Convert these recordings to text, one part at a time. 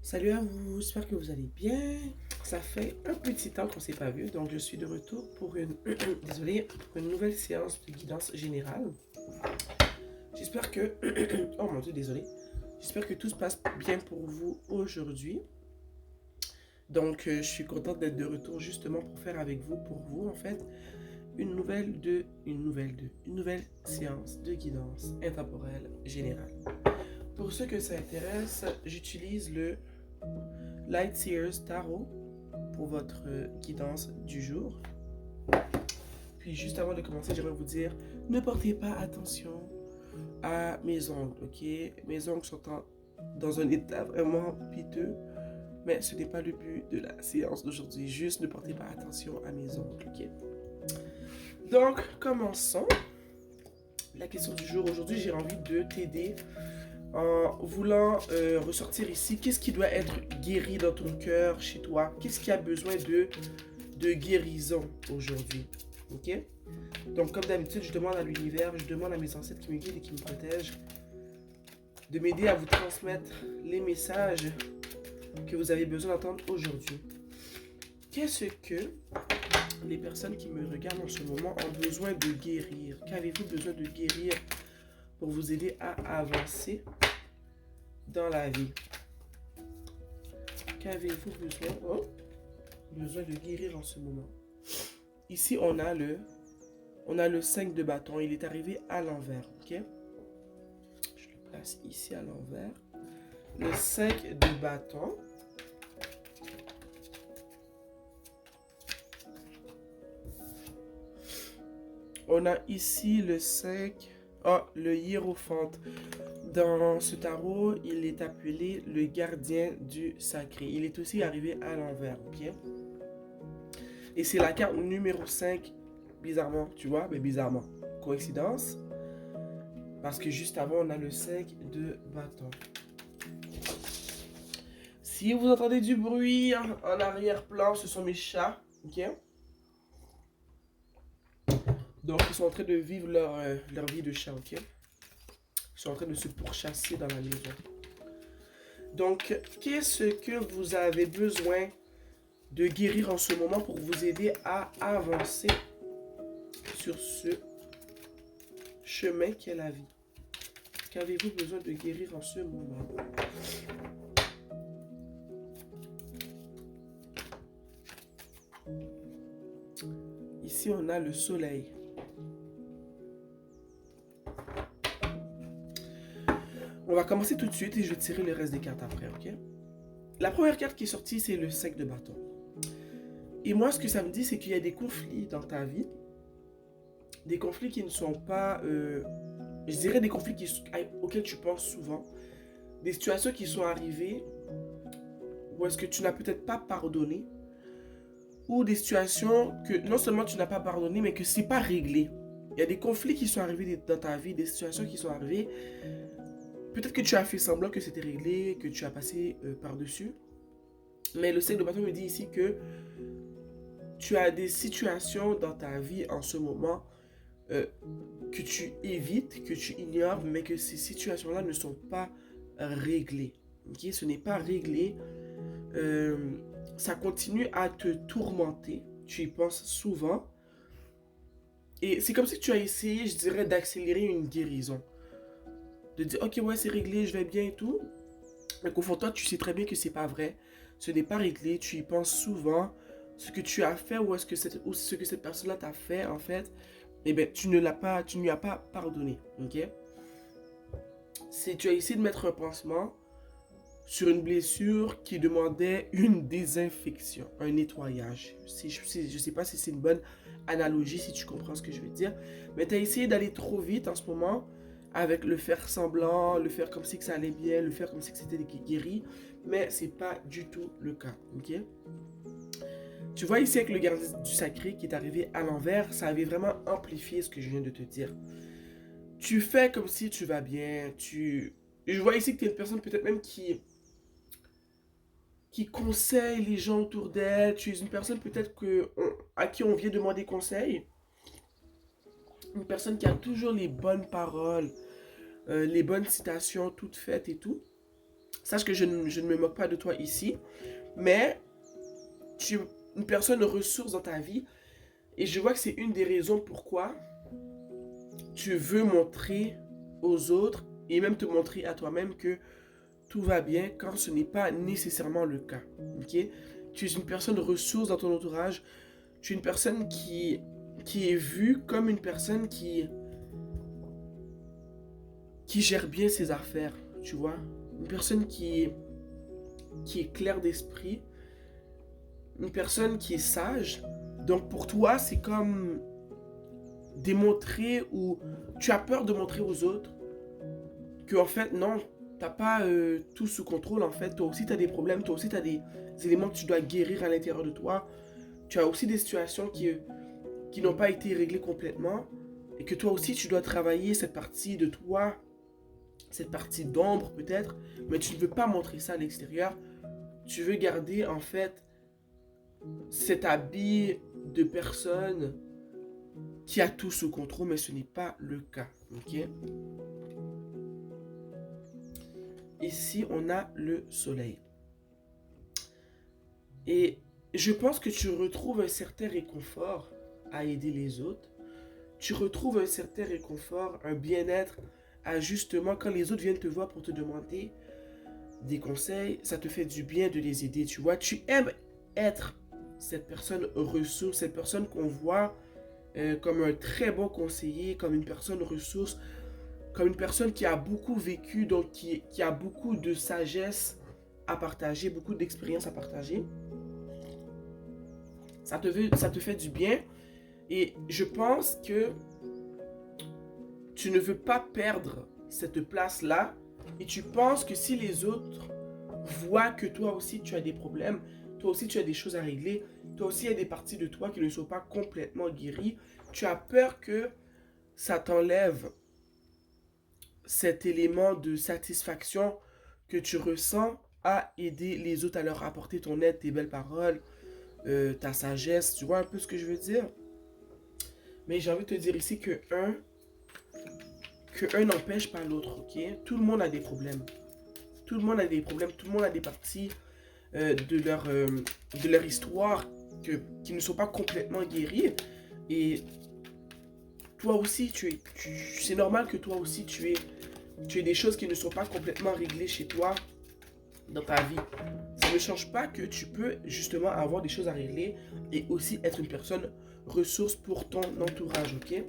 Salut à vous, j'espère que vous allez bien. Ça fait un petit temps qu'on ne s'est pas vu, donc je suis de retour pour une, désolée, pour une nouvelle séance de guidance générale. J'espère que, oh mon Dieu, désolé. J'espère que tout se passe bien pour vous aujourd'hui. Donc, je suis contente d'être de retour justement pour faire avec vous, pour vous en fait, une nouvelle séance de guidance intemporelle générale. Pour ceux que ça intéresse, j'utilise le Light Seers Tarot pour votre guidance du jour. Puis juste avant de commencer, j'aimerais vous dire, ne portez pas attention à mes ongles, ok? Mes ongles sont dans un état vraiment piteux, mais ce n'est pas le but de la séance d'aujourd'hui. Juste ne portez pas attention à mes ongles, ok? Donc, commençons. La question du jour, aujourd'hui, j'ai envie de t'aider en voulant ressortir ici, qu'est-ce qui doit être guéri dans ton cœur, chez toi? Qu'est-ce qui a besoin de guérison aujourd'hui? Ok? Donc, comme d'habitude, je demande à l'univers, je demande à mes ancêtres qui me guident et qui me protègent de m'aider à vous transmettre les messages que vous avez besoin d'entendre aujourd'hui. Qu'est-ce que les personnes qui me regardent en ce moment ont besoin de guérir? Qu'avez-vous besoin de guérir pour vous aider à avancer dans la vie? Qu'avez-vous besoin de guérir en ce moment? Ici, on a le 5 de bâton. Il est arrivé à l'envers, ok? Je le place ici à l'envers. Le 5 de bâton. On a ici le 5... Oh, le hiérophante. Dans ce tarot, il est appelé le gardien du sacré. Il est aussi arrivé à l'envers, ok? Et c'est la carte numéro 5, bizarrement, tu vois, mais bizarrement. Coïncidence? Parce que juste avant, on a le 5 de bâton. Si vous entendez du bruit en arrière-plan, ce sont mes chats, ok? Donc, ils sont en train de vivre leur vie de chat, ok? Ils sont en train de se pourchasser dans la maison. Donc, qu'est-ce que vous avez besoin de guérir en ce moment pour vous aider à avancer sur ce chemin qu'est la vie? Qu'avez-vous besoin de guérir en ce moment? Ici, on a le soleil. On va commencer tout de suite et je vais tirer le reste des cartes après, ok? La première carte qui est sortie, c'est le 5 de bâton. Et moi, ce que ça me dit, c'est qu'il y a des conflits dans ta vie. Des conflits qui ne sont pas... je dirais des conflits auxquels tu penses souvent. Des situations qui sont arrivées où est-ce que tu n'as peut-être pas pardonné. Ou des situations que non seulement tu n'as pas pardonné, mais que c'est pas réglé. Il y a des conflits qui sont arrivés dans ta vie, des situations qui sont arrivées. Peut-être que tu as fait semblant que c'était réglé, que tu as passé par-dessus. Mais le 5 de bâton me dit ici que tu as des situations dans ta vie en ce moment que tu évites, que tu ignores, mais que ces situations-là ne sont pas réglées. Okay? Ce n'est pas réglé. Ça continue à te tourmenter. Tu y penses souvent. Et c'est comme si tu as essayé, je dirais, d'accélérer une guérison. De dire, ok, ouais, c'est réglé, je vais bien et tout. Mais qu'au fond de toi, tu sais très bien que c'est pas vrai. Ce n'est pas réglé, tu y penses souvent. Ce que tu as fait ou ce que cette personne-là t'a fait, en fait, eh bien, tu ne lui as pas pardonné, ok? Tu as essayé de mettre un pansement sur une blessure qui demandait une désinfection, un nettoyage. Je ne sais pas si c'est une bonne analogie, si tu comprends ce que je veux dire, mais tu as essayé d'aller trop vite en ce moment avec le faire semblant, le faire comme si que ça allait bien, le faire comme si que c'était guéri, mais c'est pas du tout le cas, ok? Tu vois ici avec le gardien du sacré qui est arrivé à l'envers, ça avait vraiment amplifié ce que je viens de te dire. tu fais comme si tu vas bien. Je vois ici que tu es une personne peut-être même qui conseille les gens autour d'elle. Tu es une personne peut-être à qui on vient demander conseil. Une personne qui a toujours les bonnes paroles, les bonnes citations toutes faites et tout. Sache que je ne me moque pas de toi ici, mais tu es une personne ressource dans ta vie et je vois que c'est une des raisons pourquoi tu veux montrer aux autres et même te montrer à toi-même que tout va bien quand ce n'est pas nécessairement le cas. Ok? Tu es une personne ressource dans ton entourage. Tu es une personne qui est vue comme une personne qui gère bien ses affaires, tu vois. Une personne qui est claire d'esprit, une personne qui est sage. Donc pour toi, c'est comme démontrer ou tu as peur de montrer aux autres que en fait non, t'as pas tout sous contrôle en fait. Toi aussi tu as des problèmes, toi aussi tu as des éléments que tu dois guérir à l'intérieur de toi. Tu as aussi des situations qui n'ont pas été réglées complètement et que toi aussi tu dois travailler cette partie de toi, cette partie d'ombre peut-être, mais tu ne veux pas montrer ça à l'extérieur. Tu veux garder en fait cet habit de personne qui a tout sous contrôle, mais ce n'est pas le cas. Ok? Ici, on a le soleil. Et je pense que tu retrouves un certain réconfort à aider les autres. Tu retrouves un certain réconfort, un bien-être à justement quand les autres viennent te voir pour te demander des conseils, ça te fait du bien de les aider, tu vois. Tu aimes être cette personne ressource, cette personne qu'on voit comme un très bon conseiller, comme une personne ressource, comme une personne qui a beaucoup vécu, donc qui a beaucoup de sagesse à partager, beaucoup d'expérience à partager. Ça te fait du bien. Et je pense que tu ne veux pas perdre cette place-là. Et tu penses que si les autres voient que toi aussi tu as des problèmes, toi aussi tu as des choses à régler, toi aussi il y a des parties de toi qui ne sont pas complètement guéries, tu as peur que ça t'enlève cet élément de satisfaction que tu ressens à aider les autres, à leur apporter ton aide, tes belles paroles, ta sagesse, tu vois un peu ce que je veux dire? Mais j'ai envie de te dire ici que un n'empêche pas l'autre, ok? Tout le monde a des problèmes. Tout le monde a des problèmes, tout le monde a des parties de leur histoire qui ne sont pas complètement guéries. Et toi aussi, c'est normal que toi aussi, tu aies des choses qui ne sont pas complètement réglées chez toi dans ta vie. Ça ne change pas que tu peux justement avoir des choses à régler et aussi être une personne ressource pour ton entourage, ok?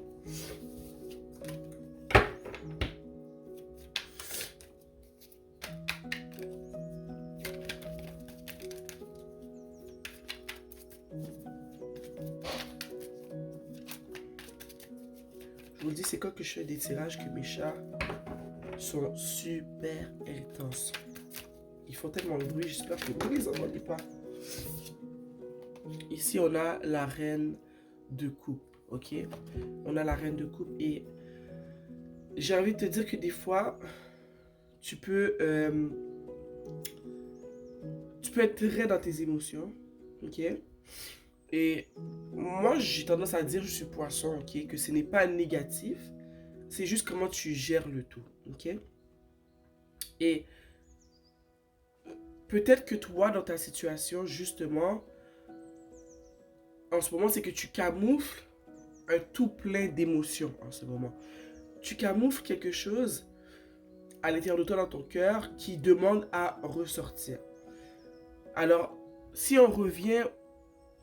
Je vous le dis, c'est quand que je fais des tirages que mes chats sont super intenses. Ils font tellement de bruit, j'espère que vous ne les entendez pas. Ici, on a la reine de coupe, ok? On a la reine de coupe et j'ai envie de te dire que des fois, tu peux, euh, tu peux être très dans tes émotions, ok? Et moi, j'ai tendance à dire, je suis poisson, ok? Que ce n'est pas négatif, c'est juste comment tu gères le tout, ok? Et peut-être que toi, dans ta situation, justement, en ce moment, c'est que tu camoufles un tout plein d'émotions en ce moment. Tu camoufles quelque chose à l'intérieur de toi, dans ton cœur, qui demande à ressortir. Alors, si on revient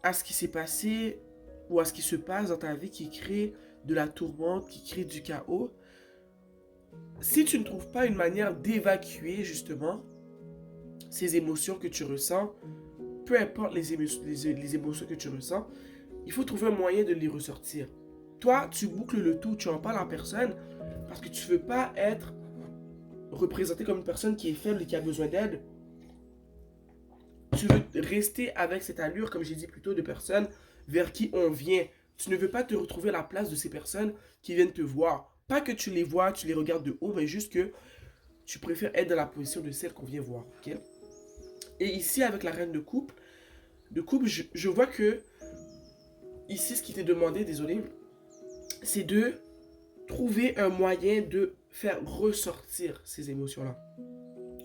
à ce qui s'est passé ou à ce qui se passe dans ta vie qui crée de la tourmente, qui crée du chaos, si tu ne trouves pas une manière d'évacuer justement ces émotions que tu ressens, peu importe les émotions que tu ressens, il faut trouver un moyen de les ressortir. Toi, tu boucles le tout, tu en parles en personne parce que tu ne veux pas être représenté comme une personne qui est faible et qui a besoin d'aide. Tu veux rester avec cette allure, comme j'ai dit plus tôt, de personnes vers qui on vient. Tu ne veux pas te retrouver à la place de ces personnes qui viennent te voir. Pas que tu les vois, tu les regardes de haut, mais juste que tu préfères être dans la position de celle qu'on vient voir, ok? Et ici, avec la reine de coupe, je vois que ici, ce qui t'est demandé, désolé, c'est de trouver un moyen de faire ressortir ces émotions-là.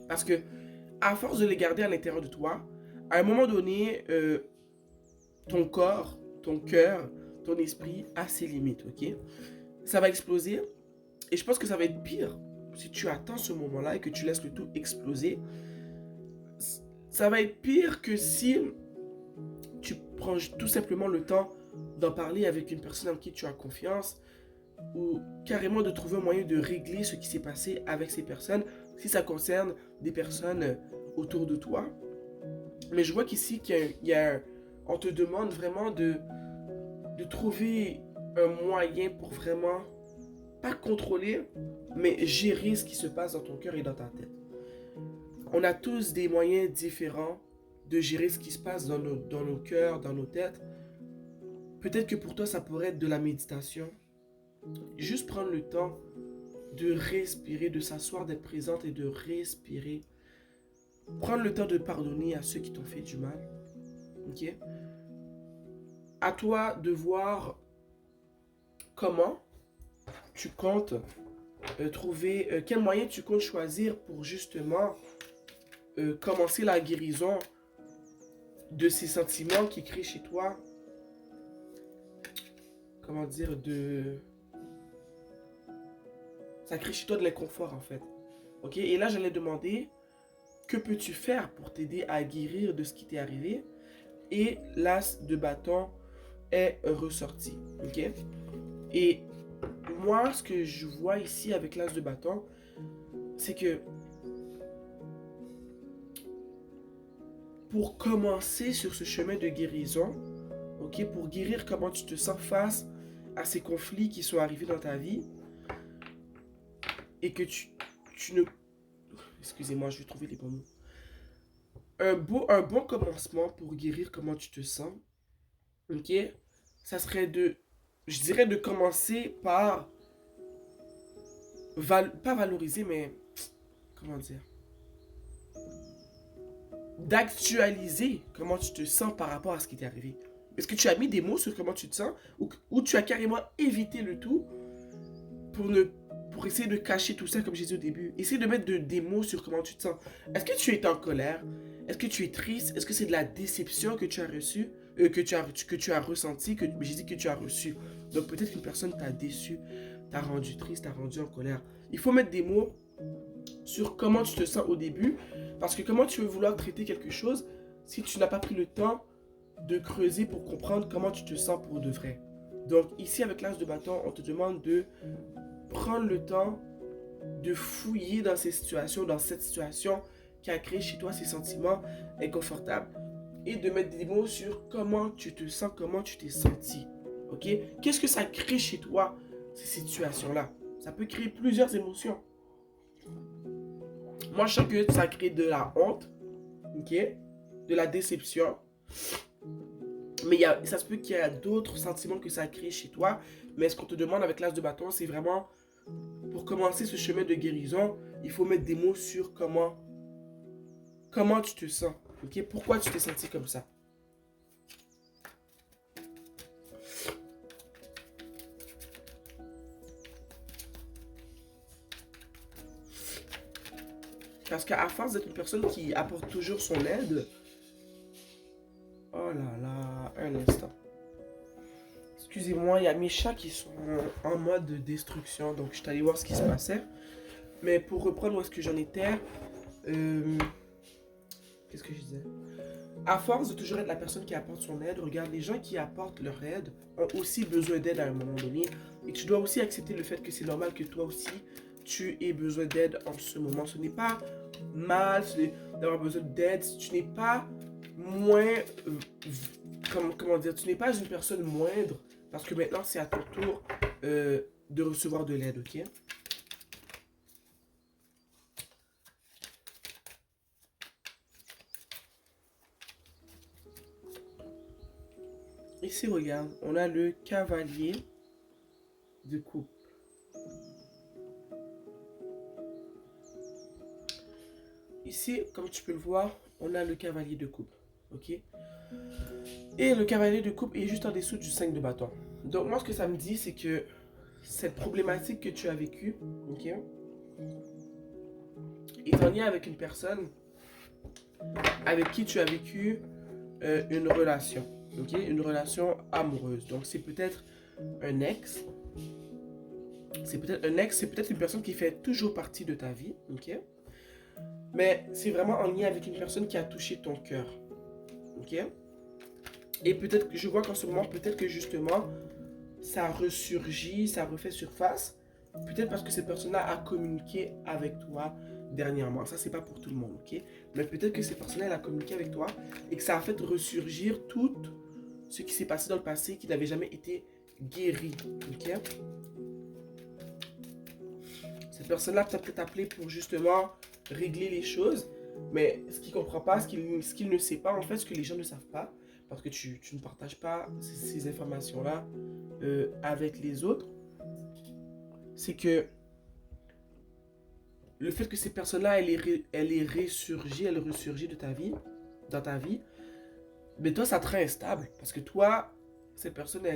Parce que, à force de les garder à l'intérieur de toi, à un moment donné, ton corps, ton cœur, ton esprit a ses limites, ok? Ça va exploser et je pense que ça va être pire si tu attends ce moment-là et que tu laisses le tout exploser. Ça va être pire que si tu prends tout simplement le temps d'en parler avec une personne en qui tu as confiance ou carrément de trouver un moyen de régler ce qui s'est passé avec ces personnes si ça concerne des personnes autour de toi. Mais je vois qu'ici, on te demande vraiment de trouver un moyen pour vraiment, pas contrôler, mais gérer ce qui se passe dans ton cœur et dans ta tête. On a tous des moyens différents de gérer ce qui se passe dans nos cœurs, dans nos têtes. Peut-être que pour toi, ça pourrait être de la méditation. Juste prendre le temps de respirer, de s'asseoir, d'être présente et de respirer. Prendre le temps de pardonner à ceux qui t'ont fait du mal. Ok? À toi de voir comment tu comptes trouver, quel moyen tu comptes choisir pour justement commencer la guérison de ces sentiments qui créent chez toi, comment dire, ça crée chez toi de l'inconfort en fait. Ok? Et là, j'allais demander, que peux-tu faire pour t'aider à guérir de ce qui t'est arrivé? Et l'as de bâton est ressorti. Ok? Et moi, ce que je vois ici avec l'as de bâton, c'est que pour commencer sur ce chemin de guérison, ok, pour guérir comment tu te sens face à ces conflits qui sont arrivés dans ta vie et que tu ne... Excusez-moi, je vais trouver les bons mots. Un bon commencement pour guérir comment tu te sens, ok, ça serait je dirais de commencer par, pas valoriser, mais, comment dire, d'actualiser comment tu te sens par rapport à ce qui t'est arrivé. Est-ce que tu as mis des mots sur comment tu te sens ou tu as carrément évité le tout pour, ne, pour essayer de cacher tout ça comme j'ai dit au début? Essaye de mettre des mots sur comment tu te sens. Est-ce que tu es en colère? Est-ce que tu es triste? Est-ce que c'est de la déception que tu as reçue? Que tu as ressenti, j'ai dit que tu as reçu. Donc peut-être qu'une personne t'a déçu, t'a rendu triste, t'a rendu en colère. Il faut mettre des mots sur comment tu te sens au début. Parce que comment tu veux vouloir traiter quelque chose si tu n'as pas pris le temps de creuser pour comprendre comment tu te sens pour de vrai. Donc ici avec l'âge de bâton, on te demande de prendre le temps de fouiller dans ces situations, dans cette situation qui a créé chez toi ces sentiments inconfortables et de mettre des mots sur comment tu te sens, comment tu t'es senti. Ok? Qu'est-ce que ça crée chez toi, ces situations-là? Ça peut créer plusieurs émotions. Moi, je sens que ça crée de la honte, ok? De la déception. Mais ça se peut qu'il y ait d'autres sentiments que ça crée chez toi. Mais ce qu'on te demande avec l'âge de bâton, c'est vraiment, pour commencer ce chemin de guérison, il faut mettre des mots sur comment tu te sens. Ok? Pourquoi tu t'es senti comme ça? Parce qu'à force d'être une personne qui apporte toujours son aide... Oh là là, un instant. Excusez-moi, il y a mes chats qui sont en mode destruction, donc je suis allé voir ce qui se passait. Mais pour reprendre où est-ce que j'en étais, euh, qu'est-ce que je disais? À force de toujours être la personne qui apporte son aide, regarde, les gens qui apportent leur aide ont aussi besoin d'aide à un moment donné. Et tu dois aussi accepter le fait que c'est normal que toi aussi, tu aies besoin d'aide en ce moment. Ce n'est pas mal d'avoir besoin d'aide. Tu n'es pas moins... comment dire? Tu n'es pas une personne moindre parce que maintenant, c'est à ton tour de recevoir de l'aide, ok? Ici, regarde, on a le cavalier de coupe. ici, comme tu peux le voir, on a le cavalier de coupe. Ok? Et le cavalier de coupe est juste en dessous du 5 de bâton. Donc moi, ce que ça me dit, c'est que cette problématique que tu as vécue, ok, est en lien avec une personne avec qui tu as vécu une relation, ok, une relation amoureuse. Donc c'est peut-être un ex, c'est peut-être une personne qui fait toujours partie de ta vie, ok, mais c'est vraiment en lien avec une personne qui a touché ton cœur, ok. Et peut-être que je vois qu'en ce moment, peut-être que justement, ça ressurgit, ça refait surface. Peut-être parce que cette personne-là a communiqué avec toi dernièrement. Ça, c'est pas pour tout le monde, ok? Mais peut-être que cette personne-là a communiqué avec toi et que ça a fait ressurgir tout ce qui s'est passé dans le passé qui n'avait jamais été guéri, ok? Cette personne-là peut-être t'appeler pour justement régler les choses, mais ce qu'il ne comprend pas, ce qu'il ne sait pas, en fait, ce que les gens ne savent pas, parce que tu ne partages pas ces informations-là avec les autres, c'est que le fait que ces personnes-là, elle ressurgit de ta vie, dans ta vie, mais toi, ça te rend instable. Parce que toi, cette personne,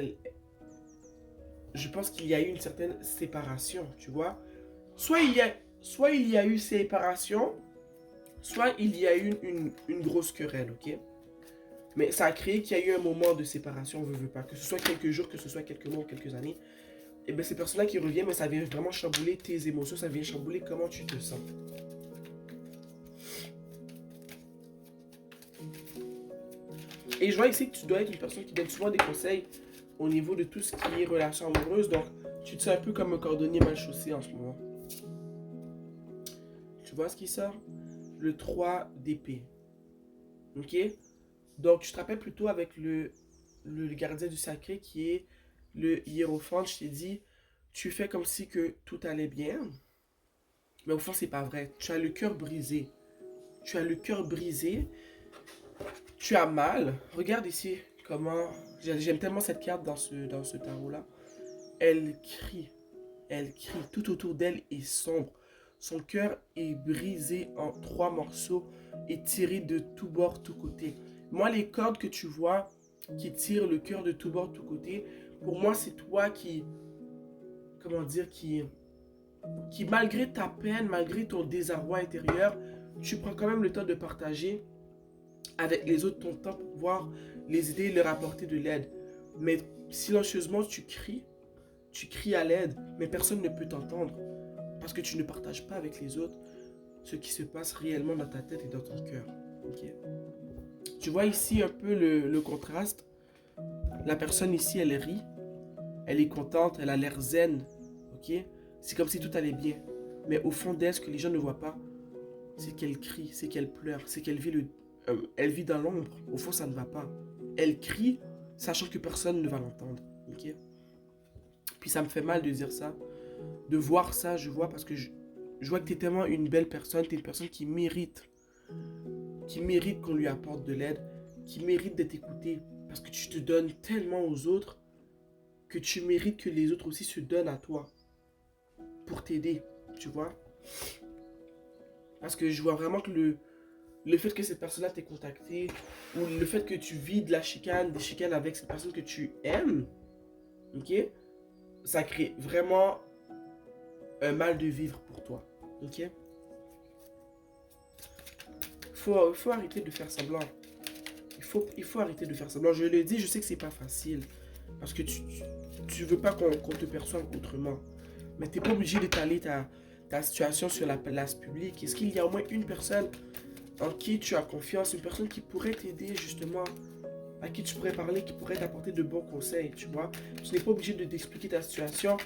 je pense qu'il y a eu une certaine séparation, tu vois. Soit il y a eu séparation, soit il y a eu une grosse querelle, ok? Mais ça a créé qu'il y a eu un moment de séparation, on veut pas. Que ce soit quelques jours, que ce soit quelques mois ou quelques années. Et bien ces personnes-là qui reviennent, mais ça vient vraiment chambouler tes émotions, ça vient chambouler comment tu te sens. Et je vois ici que tu dois être une personne qui donne souvent des conseils au niveau de tout ce qui est relation amoureuse. Donc, tu te sens un peu comme un cordonnier mal chaussé en ce moment. Tu vois ce qui sort? Le 3 d'épée. Ok? Donc, tu te rappelles plutôt avec le gardien du sacré qui est le hiérophante. Je t'ai dit, tu fais comme si que tout allait bien. Mais au fond, c'est pas vrai. Tu as le cœur brisé. Tu as le cœur brisé. Tu as mal. Regarde ici comment... J'aime tellement cette carte dans ce tarot-là. Elle crie. Elle crie. Tout autour d'elle est sombre. Son cœur est brisé en 3 morceaux et tiré de tous bords, tous côtés. Moi, les cordes que tu vois qui tirent le cœur de tous bords, tous côtés, pour moi, c'est toi qui... Comment dire? Qui malgré ta peine, malgré ton désarroi intérieur, tu prends quand même le temps de partager avec les autres ton temps pour pouvoir les aider et leur apporter de l'aide. Mais silencieusement, tu cries à l'aide, mais personne ne peut t'entendre parce que tu ne partages pas avec les autres ce qui se passe réellement dans ta tête et dans ton cœur. Okay? Tu vois ici un peu le contraste. La personne ici, elle rit, elle est contente, elle a l'air zen. Okay? C'est comme si tout allait bien. Mais au fond d'elle, ce que les gens ne voient pas, c'est qu'elle crie, c'est qu'elle pleure, c'est qu'elle elle vit dans l'ombre. Au fond, ça ne va pas. Elle crie, sachant que personne ne va l'entendre. Okay? Puis ça me fait mal de dire ça, de voir ça, je vois, parce que je vois que tu es tellement une belle personne, tu es une personne qui mérite qu'on lui apporte de l'aide, qui mérite d'être écoutée, parce que tu te donnes tellement aux autres que tu mérites que les autres aussi se donnent à toi pour t'aider, tu vois. Parce que je vois vraiment que le fait que cette personne-là t'ait contacté, ou le fait que tu vis de la chicane, des chicanes avec cette personne que tu aimes, ok, ça crée vraiment un mal de vivre pour toi, ok. Faut arrêter de faire semblant. Il faut arrêter de faire semblant. Je le dis, je sais que c'est pas facile. Parce que tu veux pas qu'on te perçoive autrement. Mais tu n'es pas obligé d'étaler ta situation sur la place publique. Est-ce qu'il y a au moins une personne en qui tu as confiance, une personne qui pourrait t'aider justement, à qui tu pourrais parler, qui pourrait t'apporter de bons conseils, tu vois? Tu n'es pas obligé de t'expliquer ta situation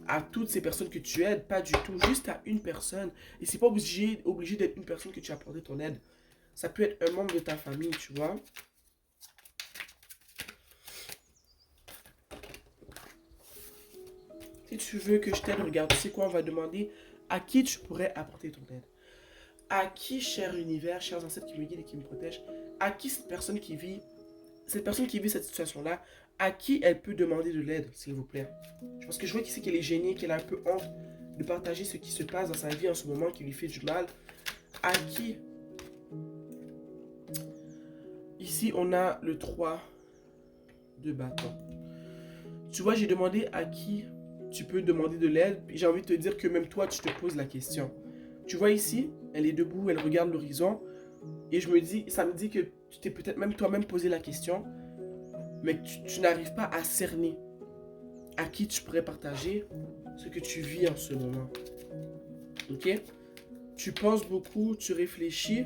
à toutes ces personnes que tu aides, pas du tout, juste à une personne. Et c'est pas obligé d'être une personne que tu as apporté ton aide. Ça peut être un membre de ta famille, tu vois. Si tu veux que je t'aide, regarde, tu sais quoi, on va demander à qui tu pourrais apporter ton aide. À qui, cher univers, chers ancêtres qui me guident et qui me protègent, à qui cette personne qui vit cette situation-là, à qui elle peut demander de l'aide, s'il vous plaît. Parce que je vois qu'ici qu'elle est gênée, qu'elle a un peu honte de partager ce qui se passe dans sa vie en ce moment, qui lui fait du mal. à qui. Ici, on a le 3 de bâton. Tu vois, j'ai demandé à qui tu peux demander de l'aide. J'ai envie de te dire que même toi, tu te poses la question. Tu vois ici, elle est debout, elle regarde l'horizon. Et ça me dit que tu t'es peut-être même toi-même posé la question, mais que tu n'arrives pas à cerner à qui tu pourrais partager ce que tu vis en ce moment. Ok? Tu penses beaucoup, tu réfléchis,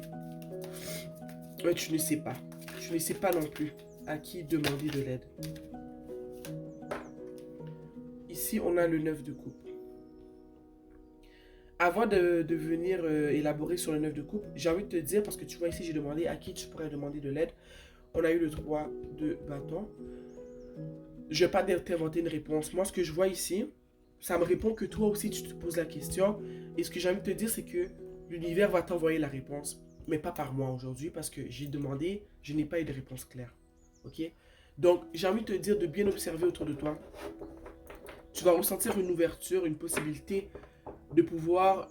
mais tu ne sais pas. Tu ne sais pas non plus à qui demander de l'aide. Ici, on a le 9 de coupe. Avant de venir élaborer sur le 9 de coupe, j'ai envie de te dire, parce que tu vois ici, j'ai demandé à qui tu pourrais demander de l'aide. On a eu le 3 de bâton. Je ne vais pas t'inventer une réponse. Moi, ce que je vois ici, ça me répond que toi aussi, tu te poses la question. Et ce que j'ai envie de te dire, c'est que l'univers va t'envoyer la réponse, mais pas par moi aujourd'hui, parce que j'ai demandé, je n'ai pas eu de réponse claire. Ok? Donc, j'ai envie de te dire de bien observer autour de toi. Tu vas ressentir une ouverture, une possibilité de pouvoir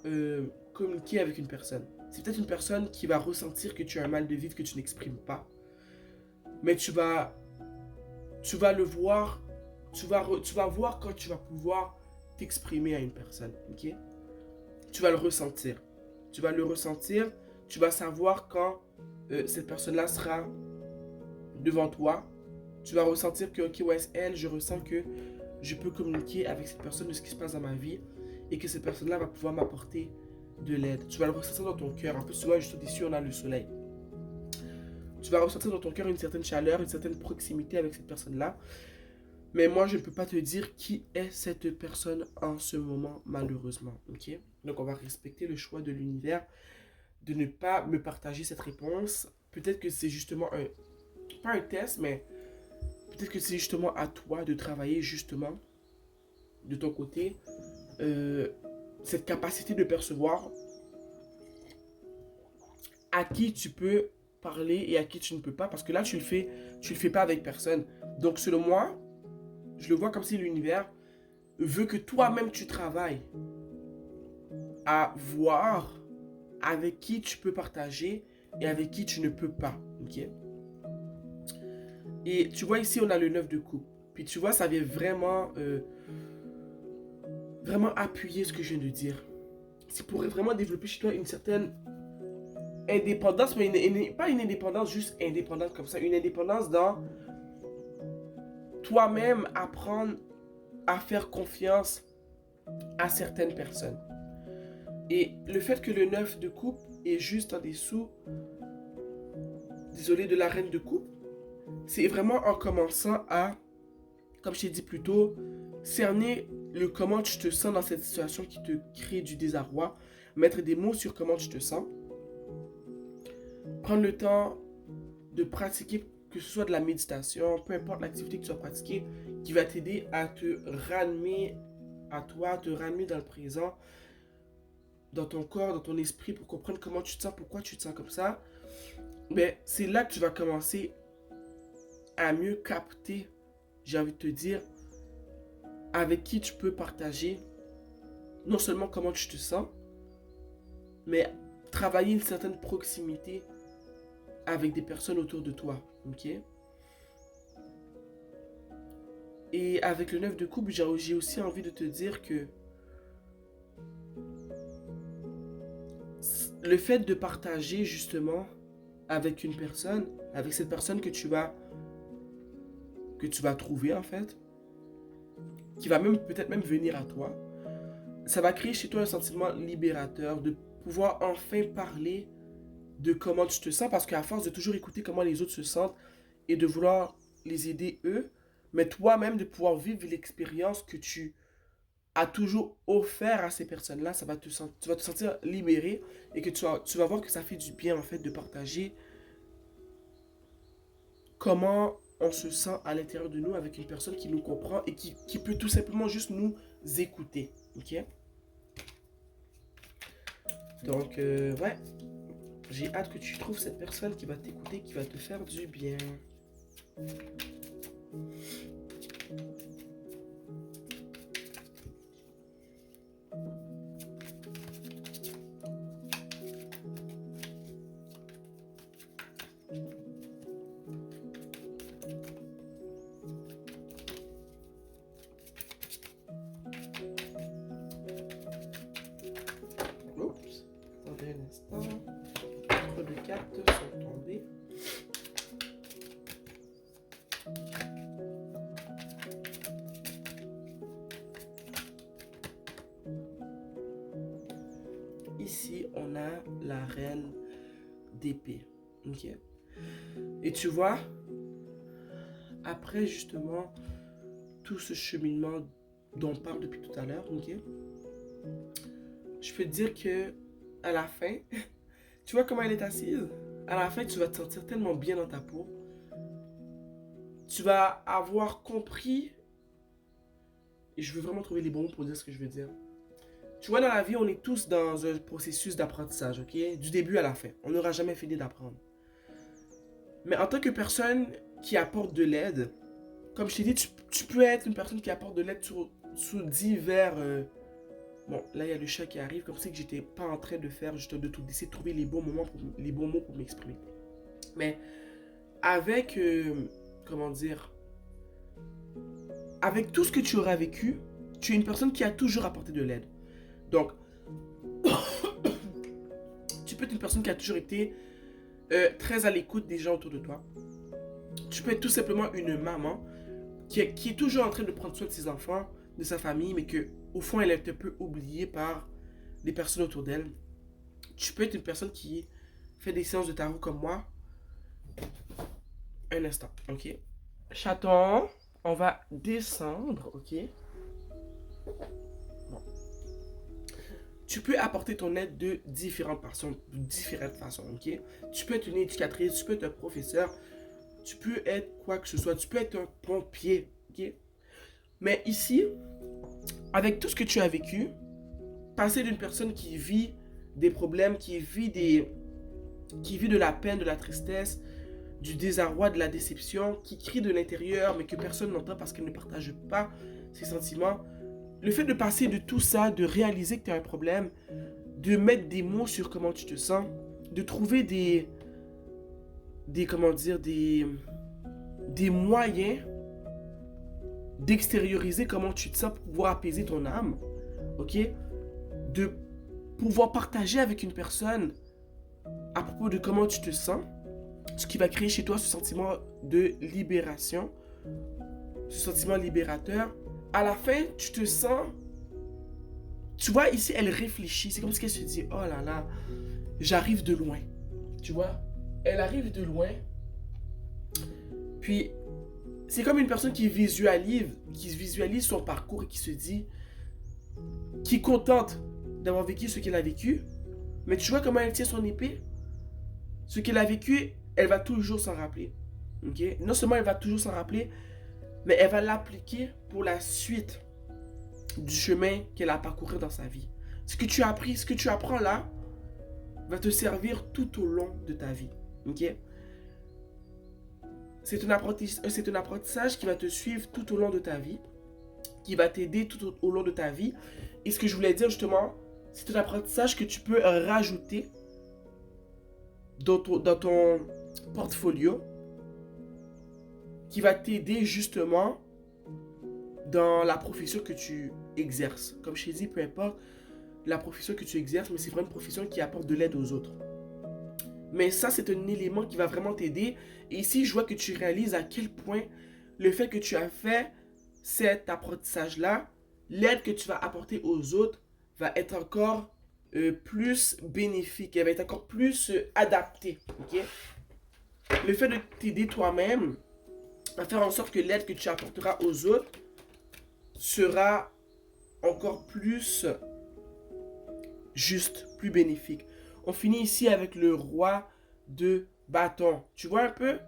communiquer avec une personne. C'est peut-être une personne qui va ressentir que tu as un mal de vivre que tu n'exprimes pas. Mais tu vas le voir, tu vas voir quand tu vas pouvoir t'exprimer à une personne. Ok? Tu vas le ressentir. Tu vas le ressentir. Tu vas savoir quand cette personne-là sera devant toi. Tu vas ressentir que, ok, ouais, elle, je ressens que je peux communiquer avec cette personne de ce qui se passe dans ma vie et que cette personne-là va pouvoir m'apporter de l'aide. Tu vas le ressentir dans ton cœur. En plus, tu vois, juste au-dessus, on a le soleil. Tu vas ressentir dans ton cœur une certaine chaleur, une certaine proximité avec cette personne-là. Mais moi, je ne peux pas te dire qui est cette personne en ce moment, malheureusement. Ok? Donc, on va respecter le choix de l'univers de ne pas me partager cette réponse. Peut-être que c'est justement pas un test, mais peut-être que c'est justement à toi de travailler justement de ton côté euh, cette capacité de percevoir à qui tu peux parler et à qui tu ne peux pas, parce que là tu le fais pas avec personne. Donc selon moi, je le vois comme si l'univers veut que toi-même tu travailles à voir avec qui tu peux partager et avec qui tu ne peux pas. Ok? Et tu vois ici on a le 9 de coupe. Puis tu vois ça vient vraiment appuyer ce que je viens de dire. C'est pour vraiment développer chez toi une certaine indépendance, mais pas une indépendance juste indépendante comme ça, une indépendance dans toi-même apprendre à faire confiance à certaines personnes. Et le fait que le 9 de coupe est juste en dessous, désolé, de la reine de coupe, c'est vraiment en commençant à, comme je t'ai dit plus tôt, cerner le comment tu te sens dans cette situation qui te crée du désarroi, mettre des mots sur comment tu te sens, prendre le temps de pratiquer, que ce soit de la méditation, peu importe l'activité que tu vas pratiquer, qui va t'aider à te ramener à toi, te ramener dans le présent, dans ton corps, dans ton esprit, pour comprendre comment tu te sens, pourquoi tu te sens comme ça. Mais c'est là que tu vas commencer à mieux capter, j'ai envie de te dire, avec qui tu peux partager non seulement comment tu te sens, mais travailler une certaine proximité avec des personnes autour de toi. Ok? Et avec le 9 de coupe, j'ai aussi envie de te dire que le fait de partager justement avec une personne, avec cette personne que tu vas trouver en fait, qui va même peut-être même venir à toi, ça va créer chez toi un sentiment libérateur de pouvoir enfin parler de comment tu te sens, parce qu'à force de toujours écouter comment les autres se sentent et de vouloir les aider eux, mais toi-même de pouvoir vivre l'expérience que tu as toujours offert à ces personnes-là, tu vas te sentir libéré et que tu vas voir que ça fait du bien en fait de partager comment on se sent à l'intérieur de nous avec une personne qui nous comprend et qui peut tout simplement juste nous écouter. Ok? Donc, ouais, j'ai hâte que tu trouves cette personne qui va t'écouter, qui va te faire du bien. cartes sont tombées. Ici, on a la reine d'épée. Ok. Et tu vois, après justement tout ce cheminement dont on parle depuis tout à l'heure, ok, je peux te dire que à la fin, tu vois comment elle est assise? À la fin, tu vas te sentir tellement bien dans ta peau. Tu vas avoir compris, et je veux vraiment trouver les bons mots pour dire ce que je veux dire. Tu vois, dans la vie, on est tous dans un processus d'apprentissage, ok? Du début à la fin. On n'aura jamais fini d'apprendre. Mais en tant que personne qui apporte de l'aide, comme je t'ai dit, tu peux être une personne qui apporte de l'aide sous divers... Bon, là, il y a le chat qui arrive, comme si que j'étais pas en train de faire, juste d'essayer de trouver les bons moments, les bons mots pour m'exprimer. Mais avec, comment dire, avec tout ce que tu auras vécu, tu es une personne qui a toujours apporté de l'aide. Donc, tu peux être une personne qui a toujours été très à l'écoute des gens autour de toi. Tu peux être tout simplement une maman qui est toujours en train de prendre soin de ses enfants, de sa famille, mais que au fond, elle est un peu oubliée par les personnes autour d'elle. Tu peux être une personne qui fait des séances de tarot comme moi. Un instant, ok? Chaton, on va descendre, ok? Bon. Tu peux apporter ton aide de différentes façons, ok? Tu peux être une éducatrice, tu peux être un professeur, tu peux être quoi que ce soit, tu peux être un pompier, ok? Mais ici, avec tout ce que tu as vécu, passer d'une personne qui vit des problèmes, qui vit de la peine, de la tristesse, du désarroi, de la déception, qui crie de l'intérieur, mais que personne n'entend parce qu'elle ne partage pas ses sentiments. Le fait de passer de tout ça, de réaliser que tu as un problème, de mettre des mots sur comment tu te sens, de trouver des moyens d'extérioriser comment tu te sens pour pouvoir apaiser ton âme, ok? De pouvoir partager avec une personne à propos de comment tu te sens, ce qui va créer chez toi ce sentiment de libération, ce sentiment libérateur. À la fin, tu te sens... Tu vois, ici, elle réfléchit. C'est comme si elle se dit, oh là là, j'arrive de loin. Tu vois, elle arrive de loin. Puis, c'est comme une personne qui visualise son parcours et qui se dit, qui est contente d'avoir vécu ce qu'elle a vécu. Mais tu vois comment elle tient son épée? Ce qu'elle a vécu, elle va toujours s'en rappeler. Okay? Non seulement elle va toujours s'en rappeler, mais elle va l'appliquer pour la suite du chemin qu'elle a parcouru dans sa vie. Ce que tu as appris, ce que tu apprends là, va te servir tout au long de ta vie. Okay? C'est un apprentissage qui va te suivre tout au long de ta vie, qui va t'aider tout au long de ta vie. Et ce que je voulais dire justement, c'est un apprentissage que tu peux rajouter dans ton portfolio, qui va t'aider justement dans la profession que tu exerces. Comme je t'ai dit, peu importe la profession que tu exerces, mais c'est vraiment une profession qui apporte de l'aide aux autres. Mais ça, c'est un élément qui va vraiment t'aider. Et ici, je vois que tu réalises à quel point le fait que tu as fait cet apprentissage-là, l'aide que tu vas apporter aux autres va être encore plus bénéfique. Elle va être encore plus adaptée. Okay? Le fait de t'aider toi-même va faire en sorte que l'aide que tu apporteras aux autres sera encore plus juste, plus bénéfique. On finit ici avec le roi de bâton. Tu vois un peu?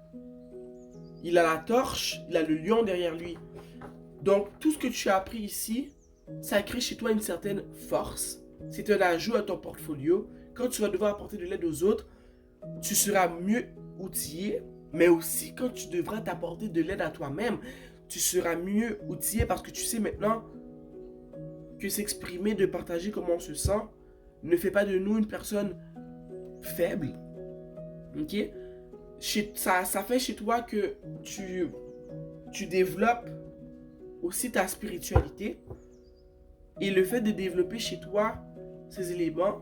Il a la torche, il a le lion derrière lui. Donc, tout ce que tu as appris ici, ça crée chez toi une certaine force. C'est un ajout à ton portfolio. Quand tu vas devoir apporter de l'aide aux autres, tu seras mieux outillé. Mais aussi, quand tu devras t'apporter de l'aide à toi-même, tu seras mieux outillé parce que tu sais maintenant que s'exprimer, de partager comment on se sent, ne fait pas de nous une personne faible. Ok? Ça fait chez toi que tu développes aussi ta spiritualité. Et le fait de développer chez toi ces éléments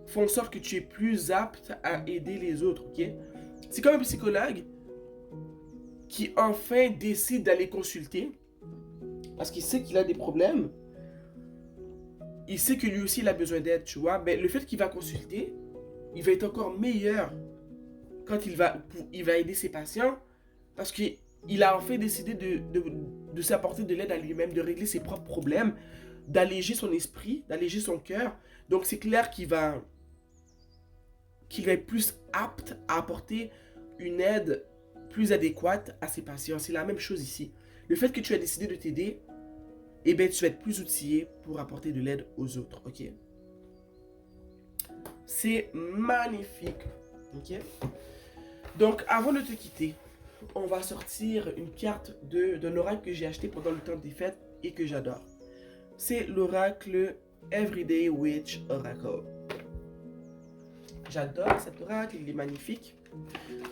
font en sorte que tu es plus apte à aider les autres, ok? C'est comme un psychologue qui enfin décide d'aller consulter parce qu'il sait qu'il a des problèmes, il sait que lui aussi il a besoin d'aide, tu vois. Mais le fait qu'il va consulter, il va être encore meilleur quand il va aider ses patients parce qu'il a enfin décidé de s'apporter de l'aide à lui-même, de régler ses propres problèmes, d'alléger son esprit, d'alléger son cœur. Donc c'est clair qu'il va être plus apte à apporter une aide plus adéquate à ses patients. C'est la même chose ici. Le fait que tu as décidé de t'aider, eh bien, tu vas être plus outillé pour apporter de l'aide aux autres, ok? C'est magnifique, ok? Donc, avant de te quitter, on va sortir une carte d'un oracle que j'ai acheté pendant le temps des fêtes et que j'adore. C'est l'oracle Everyday Witch Oracle. J'adore cet oracle, il est magnifique.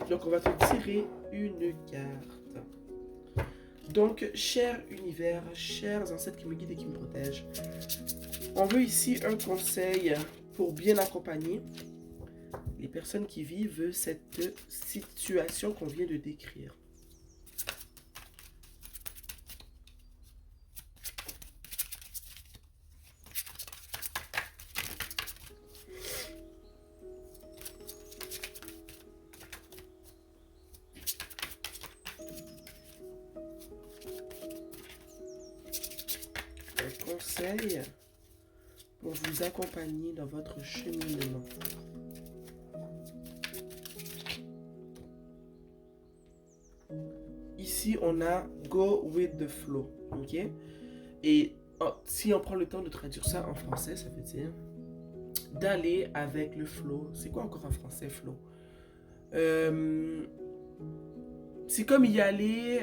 Donc, on va te tirer une carte. Donc, cher univers, chers ancêtres qui me guident et qui me protègent, on veut ici un conseil pour bien accompagner les personnes qui vivent cette situation qu'on vient de décrire. Un conseil pour vous accompagner dans votre cheminement. Ici, on a Go with the flow, ok? Et si on prend le temps de traduire ça en français, ça veut dire d'aller avec le flow. C'est quoi encore en français, flow? C'est comme y aller...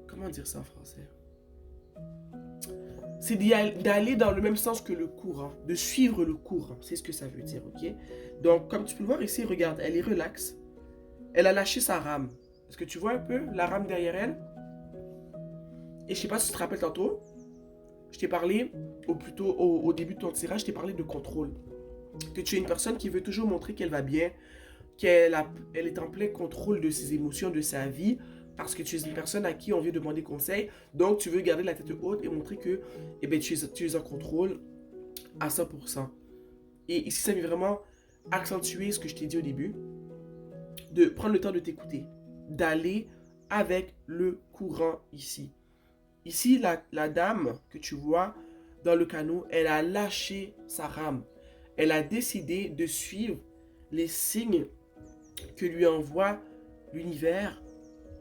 Comment dire ça en français? C'est d'aller dans le même sens que le courant, de suivre le courant, c'est ce que ça veut dire, ok? Donc, comme tu peux le voir ici, regarde, elle est relaxe. Elle a lâché sa rame. Est-ce que tu vois un peu la rame derrière elle? Et je sais pas si tu te rappelles tantôt, je t'ai parlé, au début de ton tirage, je t'ai parlé de contrôle. Que tu es une personne qui veut toujours montrer qu'elle va bien, elle est en plein contrôle de ses émotions, de sa vie, parce que tu es une personne à qui on vient demander conseil, donc tu veux garder la tête haute et montrer que eh ben, tu es en contrôle à 100%. Et ici, ça vient vraiment accentuer ce que je t'ai dit au début, de prendre le temps de t'écouter, d'aller avec le courant ici. Ici, la dame que tu vois dans le canot, elle a lâché sa rame. Elle a décidé de suivre les signes que lui envoie l'univers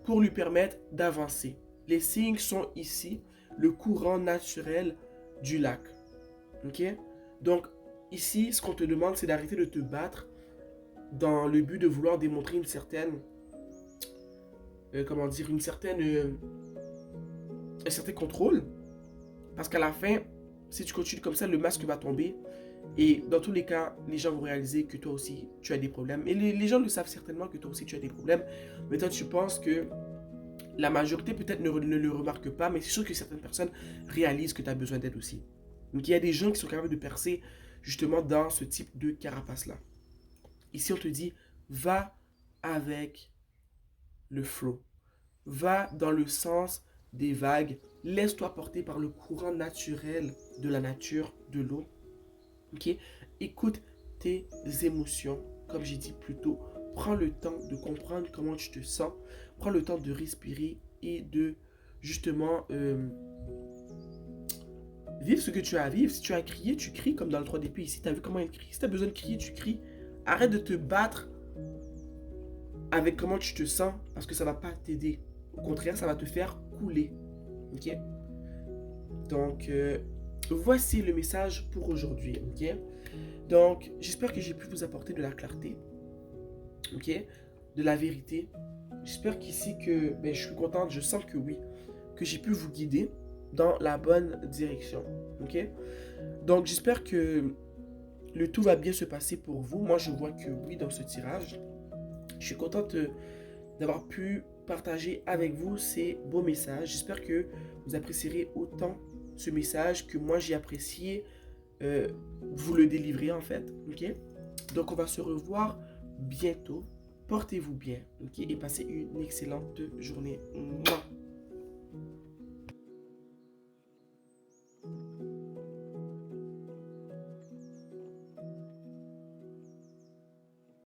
pour lui permettre d'avancer. Les signes sont ici, le courant naturel du lac. Ok? Donc, ici, ce qu'on te demande, c'est d'arrêter de te battre dans le but de vouloir démontrer une certaine... comment dire? Un certain contrôle. Parce qu'à la fin, si tu continues comme ça, le masque va tomber. Et dans tous les cas, les gens vont réaliser que toi aussi, tu as des problèmes. Et les gens le savent certainement que toi aussi, tu as des problèmes. Mais toi, tu penses que la majorité peut-être ne le remarque pas, mais c'est sûr que certaines personnes réalisent que tu as besoin d'aide aussi. Donc il y a des gens qui sont capables de percer justement dans ce type de carapace-là. Ici, on te dit, va avec le flow. Va dans le sens des vagues. Laisse-toi porter par le courant naturel de la nature, de l'eau. Ok? Écoute tes émotions, comme j'ai dit plus tôt. Prends le temps de comprendre comment tu te sens. Prends le temps de respirer et de justement vivre ce que tu as à vivre. Si tu as crié, tu cries comme dans le 3 d'épée ici. Tu as vu comment il crie? Si tu as besoin de crier, tu cries. Arrête de te battre avec comment tu te sens parce que ça ne va pas t'aider. Au contraire, ça va te faire couler. Ok? Donc, voici le message pour aujourd'hui. Ok? Donc, j'espère que j'ai pu vous apporter de la clarté. Ok? De la vérité. J'espère qu'ici que je suis contente, je sens que oui, que j'ai pu vous guider dans la bonne direction. Ok? Donc, j'espère que le tout va bien se passer pour vous. Moi, je vois que oui dans ce tirage. Je suis contente d'avoir pu partager avec vous ces beaux messages. J'espère que vous apprécierez autant ce message que moi j'ai apprécié vous le délivrer en fait, ok? Donc on va se revoir bientôt. Portez-vous bien, ok? Et passez une excellente journée. Mouah.